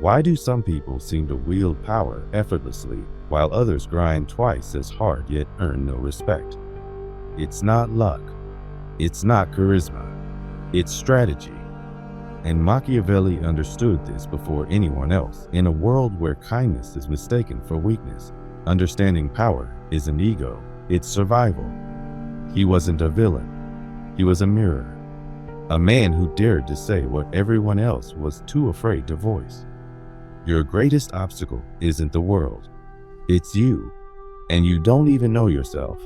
Why do some people seem to wield power effortlessly while others grind twice as hard yet earn no respect? It's not luck. It's not charisma. It's strategy. And Machiavelli understood this before anyone else. In a world where kindness is mistaken for weakness, understanding power isn't ego, it's survival. He wasn't a villain. He was a mirror. A man who dared to say what everyone else was too afraid to voice. Your greatest obstacle isn't the world. It's you. And you don't even know yourself.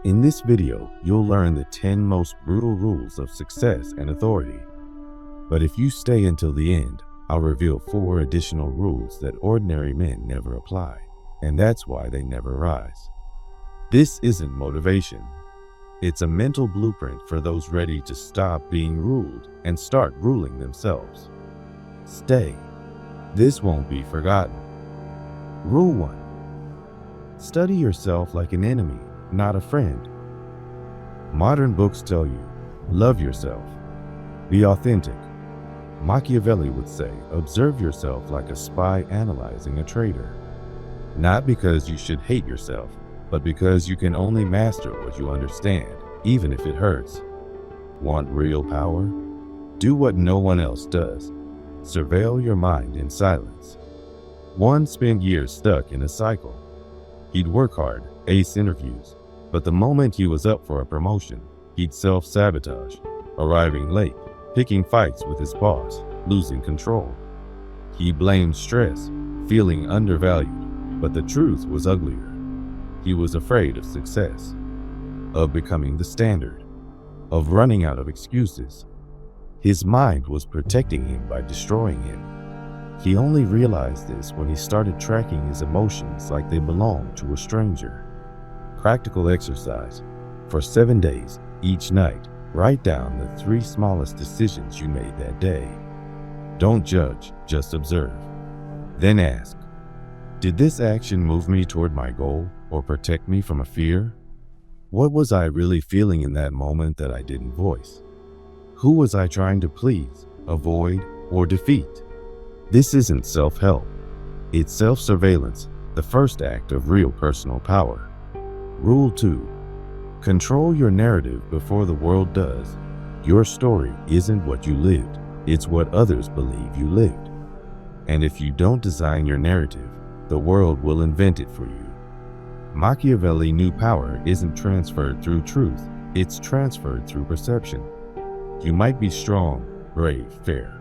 In this video, you'll learn the 10 most brutal rules of success and authority. But if you stay until the end, I'll reveal 4 additional rules that ordinary men never apply. And that's why they never rise. This isn't motivation. It's a mental blueprint for those ready to stop being ruled and start ruling themselves. Stay. This won't be forgotten. Rule 1. Study yourself like an enemy, not a friend. Modern books tell you, love yourself. Be authentic. Machiavelli would say, observe yourself like a spy analyzing a traitor. Not because you should hate yourself, but because you can only master what you understand, even if it hurts. Want real power? Do what no one else does. Surveil your mind in silence. One spent years stuck in a cycle. He'd work hard, ace interviews, but the moment he was up for a promotion, he'd self-sabotage, arriving late, picking fights with his boss, losing control. He blamed stress, feeling undervalued, but the truth was uglier. He was afraid of success, of becoming the standard, of running out of excuses. His mind was protecting him by destroying him. He only realized this when he started tracking his emotions like they belonged to a stranger. Practical exercise. For 7 days, each night, write down the 3 smallest decisions you made that day. Don't judge, just observe. Then ask, did this action move me toward my goal or protect me from a fear? What was I really feeling in that moment that I didn't voice? Who was I trying to please, avoid, or defeat? This isn't self-help. It's self-surveillance, the first act of real personal power. Rule 2. Control your narrative before the world does. Your story isn't what you lived, it's what others believe you lived. And if you don't design your narrative, the world will invent it for you. Machiavelli knew power isn't transferred through truth, it's transferred through perception. You might be strong, brave, fair,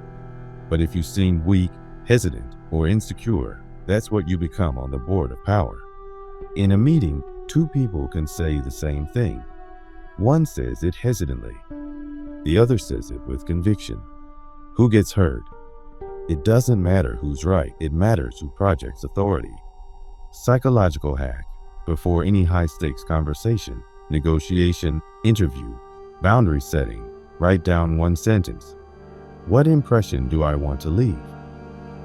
but if you seem weak, hesitant, or insecure, that's what you become on the board of power. In a meeting, 2 people can say the same thing. One says it hesitantly. The other says it with conviction. Who gets heard? It doesn't matter who's right, it matters who projects authority. Psychological hack. Before any high-stakes conversation, negotiation, interview, boundary setting, write down 1 sentence. What impression do I want to leave?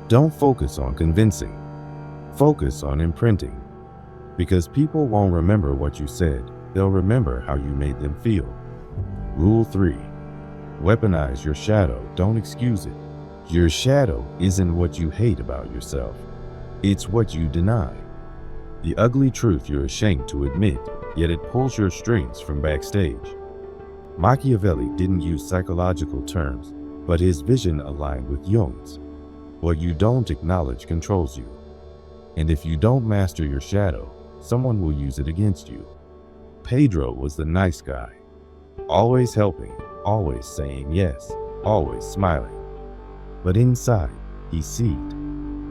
Don't focus on convincing. Focus on imprinting. Because people won't remember what you said, they'll remember how you made them feel. Rule 3. Weaponize your shadow, don't excuse it. Your shadow isn't what you hate about yourself. It's what you deny. The ugly truth you're ashamed to admit, yet it pulls your strings from backstage. Machiavelli didn't use psychological terms, but his vision aligned with Jung's. What you don't acknowledge controls you. And if you don't master your shadow, someone will use it against you. Pedro was the nice guy. Always helping, always saying yes, always smiling. But inside, he seethed.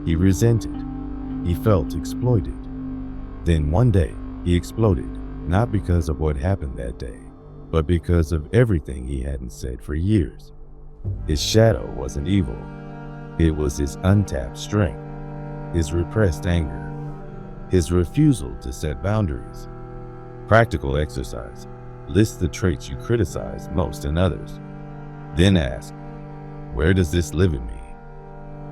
He resented. He felt exploited. Then one day, he exploded, not because of what happened that day, but because of everything he hadn't said for years. His shadow wasn't evil. It was his untapped strength, his repressed anger, his refusal to set boundaries. Practical exercise. List the traits you criticize most in others. Then ask, where does this live in me?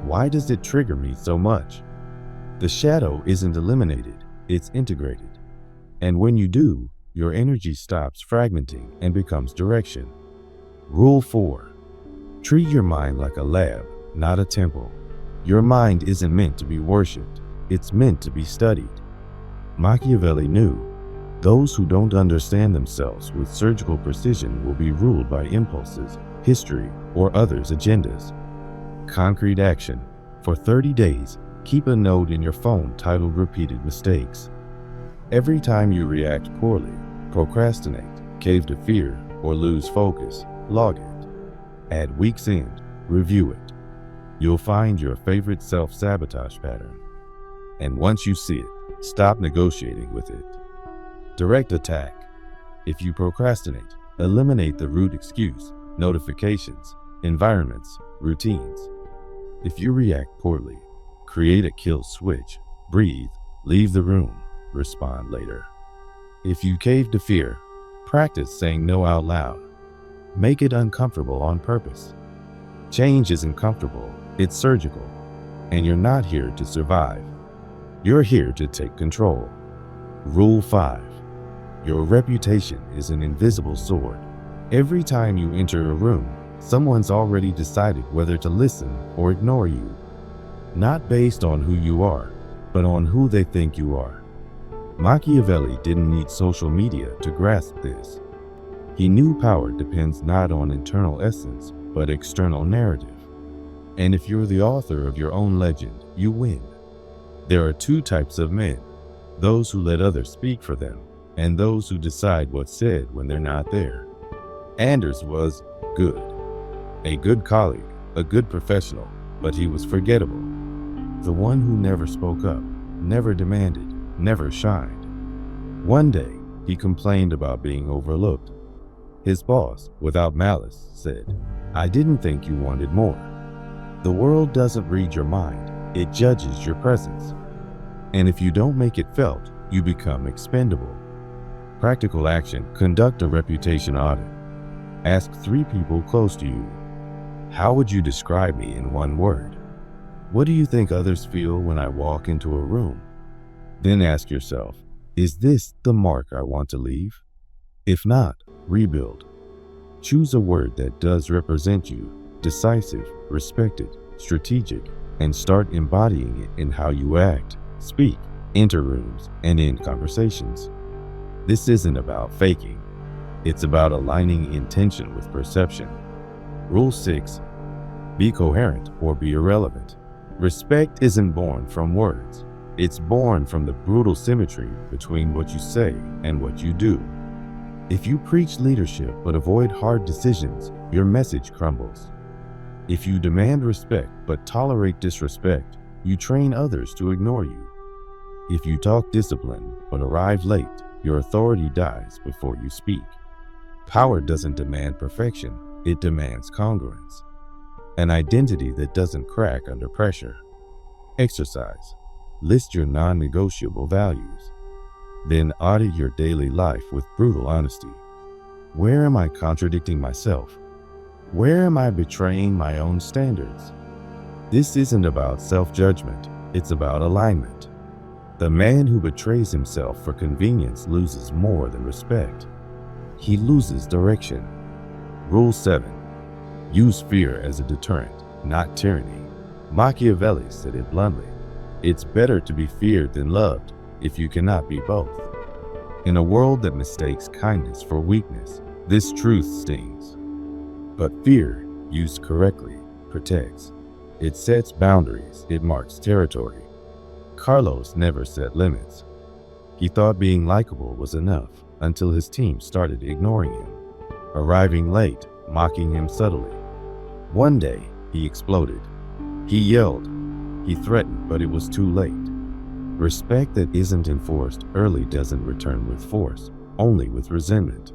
Why does it trigger me so much? The shadow isn't eliminated, it's integrated. And when you do, your energy stops fragmenting and becomes direction. Rule 4. Treat your mind like a lab, not a temple. Your mind isn't meant to be worshipped, it's meant to be studied. Machiavelli knew those who don't understand themselves with surgical precision will be ruled by impulses, history, or others' agendas. Concrete action. For 30 days, keep a note in your phone titled Repeated Mistakes. Every time you react poorly, procrastinate, cave to fear, or lose focus, log it. At week's end, review it. You'll find your favorite self-sabotage pattern. And once you see it, stop negotiating with it. Direct attack. If you procrastinate, eliminate the root excuse, notifications, environments, routines. If you react poorly, create a kill switch, breathe, leave the room, respond later. If you cave to fear, practice saying no out loud. Make it uncomfortable on purpose. Change isn't comfortable, it's surgical. And you're not here to survive. You're here to take control. Rule 5. Your reputation is an invisible sword. Every time you enter a room, someone's already decided whether to listen or ignore you. Not based on who you are, but on who they think you are. Machiavelli didn't need social media to grasp this. He knew power depends not on internal essence, but external narrative. And if you're the author of your own legend, you win. There are 2 types of men: those who let others speak for them, and those who decide what's said when they're not there. Anders was good. A good colleague, a good professional, but he was forgettable. The one who never spoke up, never demanded, never shined. One day, he complained about being overlooked. His boss, without malice, said, "I didn't think you wanted more." The world doesn't read your mind, it judges your presence. And if you don't make it felt, you become expendable. Practical action. Conduct a reputation audit. Ask 3 people close to you. How would you describe me in 1 word? What do you think others feel when I walk into a room? Then ask yourself, is this the mark I want to leave? If not, rebuild. Choose a word that does represent you: decisive, respected, strategic, and start embodying it in how you act, speak, enter rooms, and in conversations. This isn't about faking. It's about aligning intention with perception. Rule 6. Be coherent or be irrelevant. Respect isn't born from words. It's born from the brutal symmetry between what you say and what you do. If you preach leadership but avoid hard decisions, your message crumbles. If you demand respect but tolerate disrespect, you train others to ignore you. If you talk discipline but arrive late, your authority dies before you speak. Power doesn't demand perfection, it demands congruence. An identity that doesn't crack under pressure. Exercise. List your non-negotiable values. Then audit your daily life with brutal honesty. Where am I contradicting myself? Where am I betraying my own standards? This isn't about self-judgment, it's about alignment. The man who betrays himself for convenience loses more than respect. He loses direction. Rule 7. Use fear as a deterrent, not tyranny. Machiavelli said it bluntly. It's better to be feared than loved if you cannot be both. In a world that mistakes kindness for weakness, this truth stings. But fear, used correctly, protects. It sets boundaries, it marks territory. Carlos never set limits. He thought being likable was enough until his team started ignoring him, arriving late, mocking him subtly. One day, he exploded. He yelled. He threatened, but it was too late. Respect that isn't enforced early doesn't return with force, only with resentment.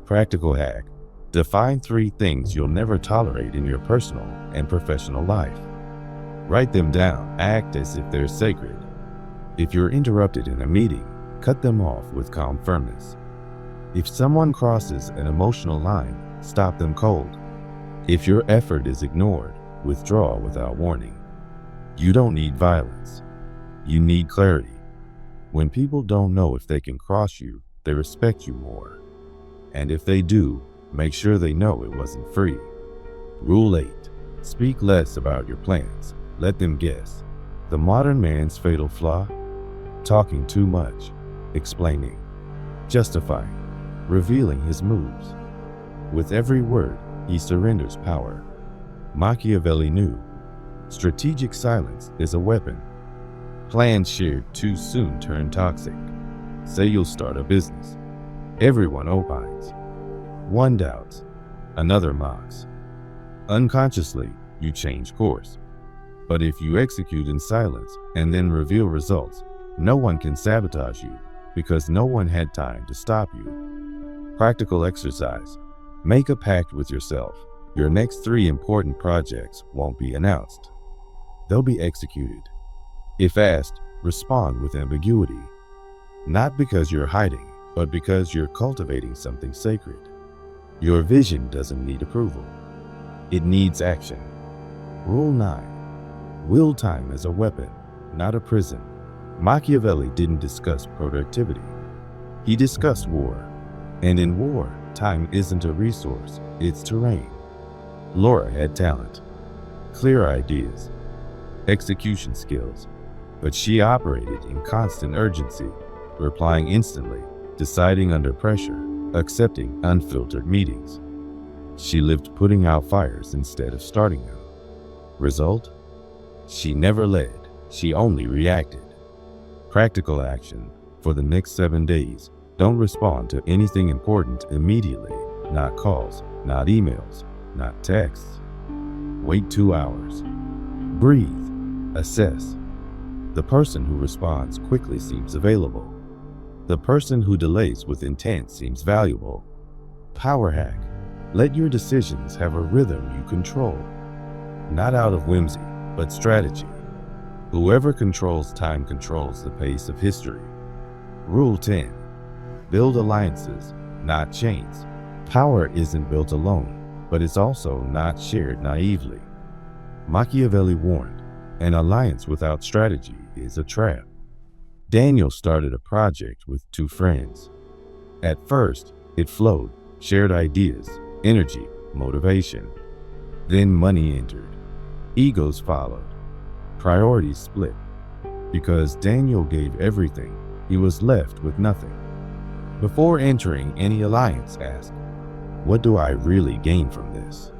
Practical hack. Define 3 things you'll never tolerate in your personal and professional life. Write them down. Act as if they're sacred. If you're interrupted in a meeting, cut them off with calm firmness. If someone crosses an emotional line, stop them cold. If your effort is ignored, withdraw without warning. You don't need violence. You need clarity. When people don't know if they can cross you, they respect you more. And if they do, make sure they know it wasn't free. Rule 8. Speak less about your plans, Let them guess. The modern man's fatal flaw? Talking too much, explaining, justifying, revealing his moves. With every word, he surrenders power. Machiavelli knew strategic silence is a weapon. Plans shared too soon turn toxic. Say you'll start a business. Everyone opines. One doubts, another mocks. Unconsciously, you change course. But if you execute in silence and then reveal results, no one can sabotage you because no one had time to stop you. Practical exercise. Make a pact with yourself. Your next 3 important projects won't be announced. They'll be executed. If asked, respond with ambiguity. Not because you're hiding, but because you're cultivating something sacred. Your vision doesn't need approval. It needs action. Rule 9. Will time as a weapon, not a prison. Machiavelli didn't discuss productivity. He discussed war. And in war, time isn't a resource, it's terrain. Laura had talent, clear ideas, execution skills, but she operated in constant urgency, replying instantly, deciding under pressure, accepting unfiltered meetings. She lived putting out fires instead of starting them. Result? She never led, she only reacted. Practical action. For the next 7 days, don't respond to anything important immediately. Not calls, not emails, not texts. Wait 2 hours. Breathe. Assess. The person who responds quickly seems available. The person who delays with intent seems valuable. Power hack. Let your decisions have a rhythm you control. Not out of whimsy, but strategy. Whoever controls time controls the pace of history. Rule 10. Build alliances, not chains. Power isn't built alone, but it's also not shared naively. Machiavelli warned, an alliance without strategy is a trap. Daniel started a project with 2 friends. At first, it flowed, shared ideas, energy, motivation. Then money entered. Egos followed. Priorities split. Because Daniel gave everything, he was left with nothing. Before entering any alliance, ask, what do I really gain from this?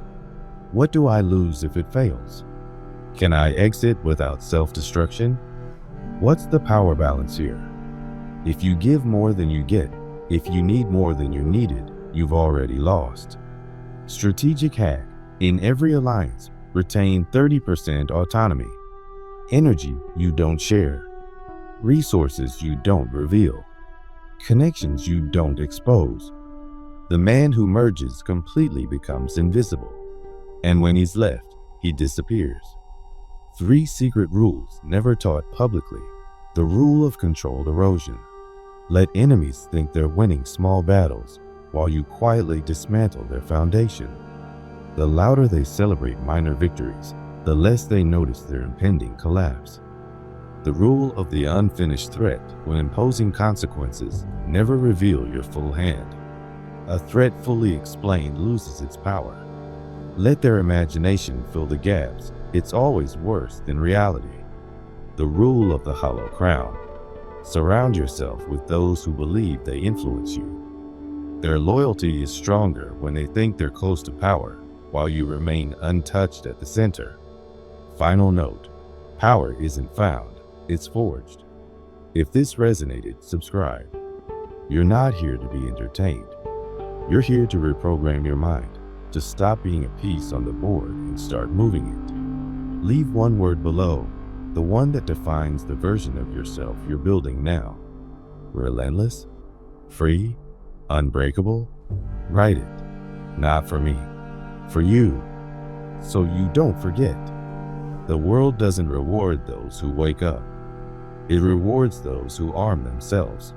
What do I lose if it fails? Can I exit without self-destruction? What's the power balance here? If you give more than you get, if you need more than you're needed, you've already lost. Strategic hack. In every alliance, retain 30% autonomy. Energy you don't share. Resources you don't reveal. Connections you don't expose. The man who merges completely becomes invisible. And when he's left, he disappears. 3 secret rules never taught publicly. The rule of controlled erosion. Let enemies think they're winning small battles while you quietly dismantle their foundation. The louder they celebrate minor victories, the less they notice their impending collapse. The rule of the unfinished threat. When imposing consequences, never reveal your full hand. A threat fully explained loses its power. Let their imagination fill the gaps. It's always worse than reality. The rule of the hollow crown. Surround yourself with those who believe they influence you. Their loyalty is stronger when they think they're close to power, while you remain untouched at the center. Final note. Power isn't found, it's forged. If this resonated, subscribe. You're not here to be entertained. You're here to reprogram your mind, to stop being a piece on the board and start moving it. Leave one word below, the one that defines the version of yourself you're building now. Relentless? Free? Unbreakable? Write it. Not for me. For you. So you don't forget. The world doesn't reward those who wake up. It rewards those who arm themselves.